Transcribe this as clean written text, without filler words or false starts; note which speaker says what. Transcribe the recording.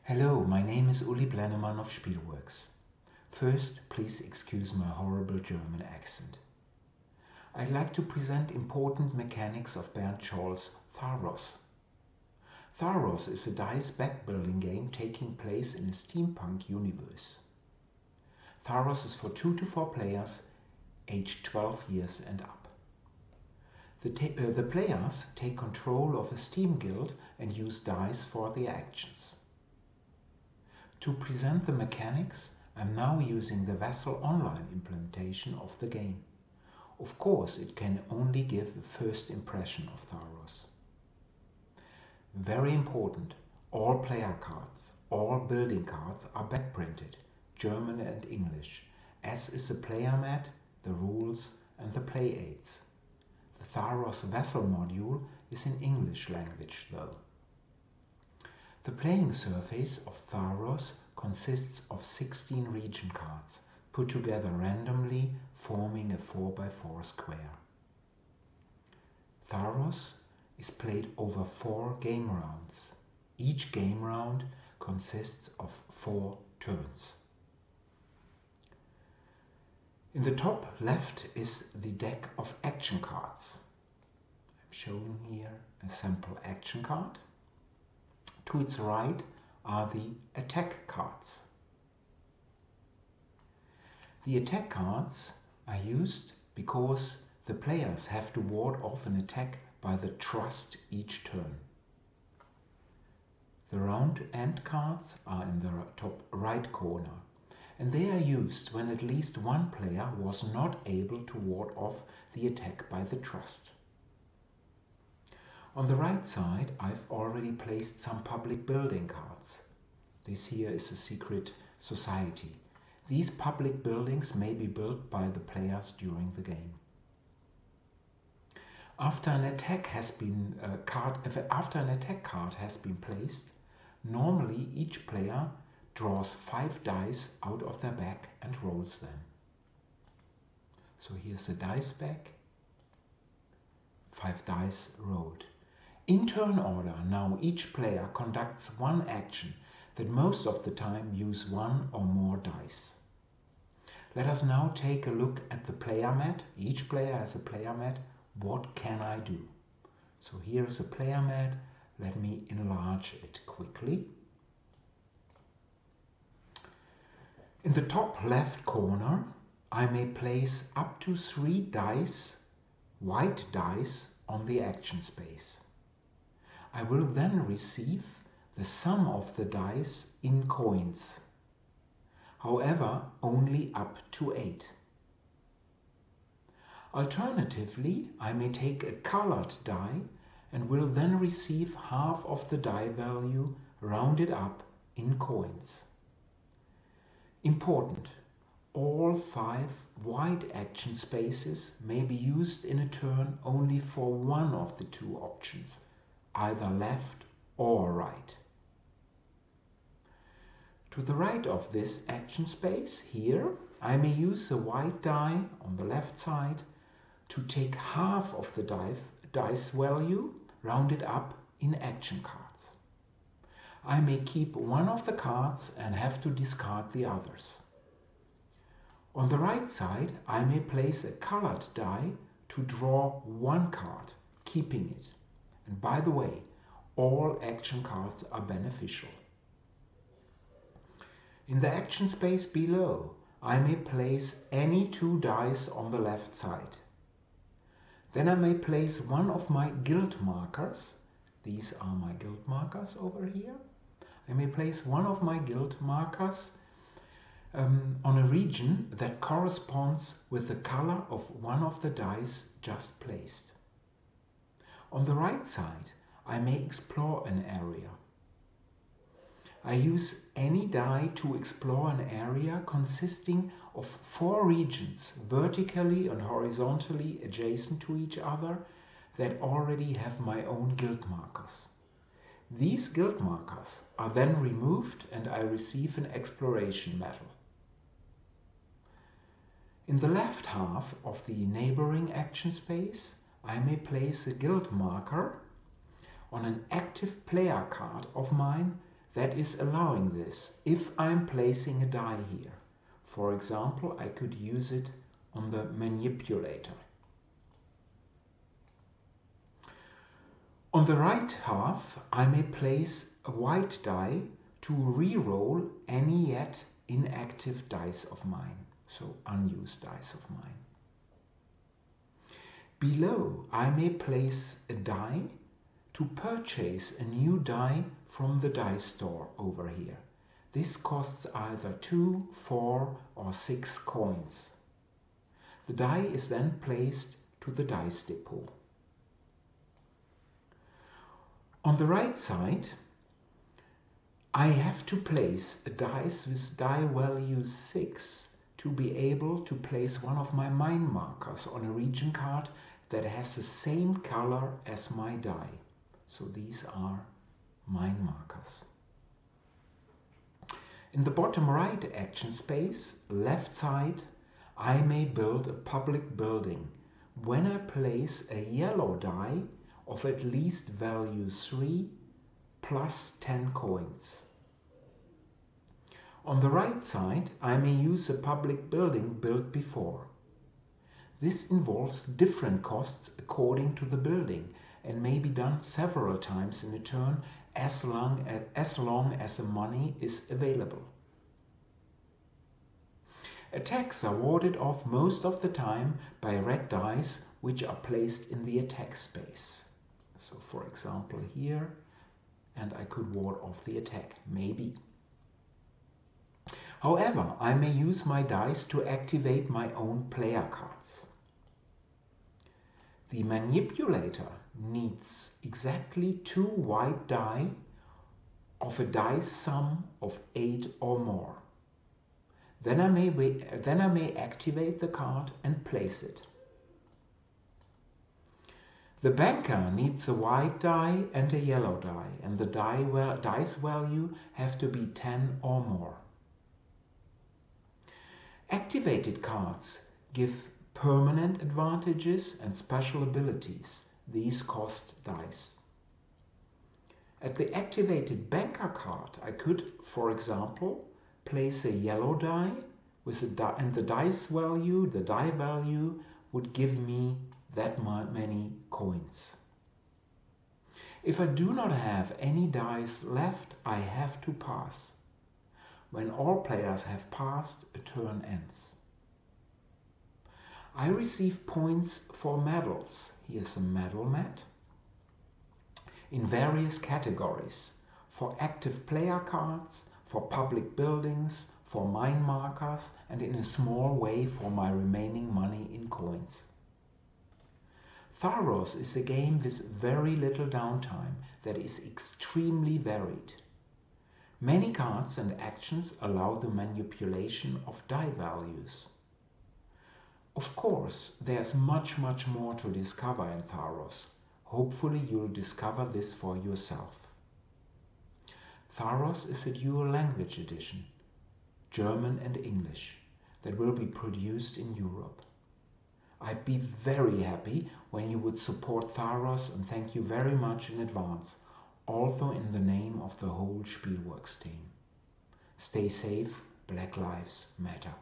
Speaker 1: Hello, my name is Uli Blennemann of Spielworxx. First, please excuse my horrible German accent. I'd like to present important mechanics of Bernd Scholz' Tharos. Tharos is a dice backbuilding game taking place in a steampunk universe. Tharos is for 2 to 4 players, aged 12 years and up. The players take control of a steam guild and use dice for their actions. To present the mechanics, I'm now using the Vassal Online implementation of the game. Of course, it can only give a first impression of Tharos. Very important, all player cards, all building cards are backprinted, German and English, as is the player mat, the rules and the play aids. The Tharos Vassal module is in English language though. The playing surface of Tharos consists of 16 region cards, put together randomly, forming a 4x4 square. Tharos is played over 4 game rounds. Each game round consists of 4 turns. In the top left is the deck of action cards. I'm showing here a sample action card. To its right are the attack cards. The attack cards are used because the players have to ward off an attack by the trust each turn. The round end cards are in the top right corner, and they are used when at least one player was not able to ward off the attack by the trust. On the right side, I've already placed some public building cards. This here is a secret society. These public buildings may be built by the players during the game. After an attack card has been placed, normally each player draws 5 dice out of their bag and rolls them. So here's a dice bag, 5 dice rolled. In turn order, now each player conducts one action that most of the time use 1 or more dice. Let us now take a look at the player mat. Each player has a player mat. What can I do? So here is a player mat. Let me enlarge it quickly. In the top left corner, I may place up to 3 dice, white dice, on the action space. I will then receive the sum of the dice in coins. However, only up to 8. Alternatively, I may take a colored die and will then receive half of the die value rounded up in coins. Important: all 5 white action spaces may be used in a turn only for one of the 2 options, either left or right. To the right of this action space, here, I may use the white die on the left side to take half of the dice value rounded up in action cards. I may keep one of the cards and have to discard the others. On the right side, I may place a colored die to draw 1 card, keeping it. And by the way, all action cards are beneficial. In the action space below, I may place any 2 dice on the left side. Then I may place one of my guild markers. These are my guild markers over here. I may place one of my guild markers on a region that corresponds with the color of one of the dice just placed. On the right side, I may explore an area. I use any die to explore an area consisting of 4 regions vertically and horizontally adjacent to each other that already have my own guild markers. These guild markers are then removed and I receive an exploration medal. In the left half of the neighboring action space, I may place a guild marker on an active player card of mine that is allowing this if I'm placing a die here. For example, I could use it on the manipulator. On the right half, I may place a white die to re-roll any yet inactive dice of mine, so unused dice of mine. Below, I may place a die to purchase a new die from the die store over here. This costs either 2, 4 or 6 coins. The die is then placed to the dice depot. On the right side, I have to place a dice with die value 6 to be able to place one of my mine markers on a region card that has the same color as my die. So these are mine markers. In the bottom right action space, left side, I may build a public building when I place a yellow die of at least value 3 plus 10 coins. On the right side, I may use a public building built before. This involves different costs according to the building and may be done several times in a turn as long as the money is available. Attacks are warded off most of the time by red dice which are placed in the attack space. So for example here, and I could ward off the attack, maybe. However, I may use my dice to activate my own player cards. The manipulator needs exactly 2 white die of a dice sum of 8 or more. Then I may activate the card and place it. The banker needs a white die and a yellow die, and the dice value have to be 10 or more. Activated cards give permanent advantages and special abilities. These cost dice. At the activated banker card, I could, for example, place a yellow die with and the die value would give me that many coins. If I do not have any dice left, I have to pass. When all players have passed, a turn ends. I receive points for medals. Here's a medal mat. In various categories. For active player cards, for public buildings, for mine markers, and in a small way for my remaining money in coins. Tharos is a game with very little downtime that is extremely varied. Many cards and actions allow the manipulation of die values. Of course, there's much more to discover in Tharos. Hopefully you'll discover this for yourself. Tharos is a dual language edition, German and English, that will be produced in Europe. I'd be very happy when you would support Tharos, and thank you very much in advance, also in the name of the whole Spielworxx team. Stay safe, Black Lives Matter.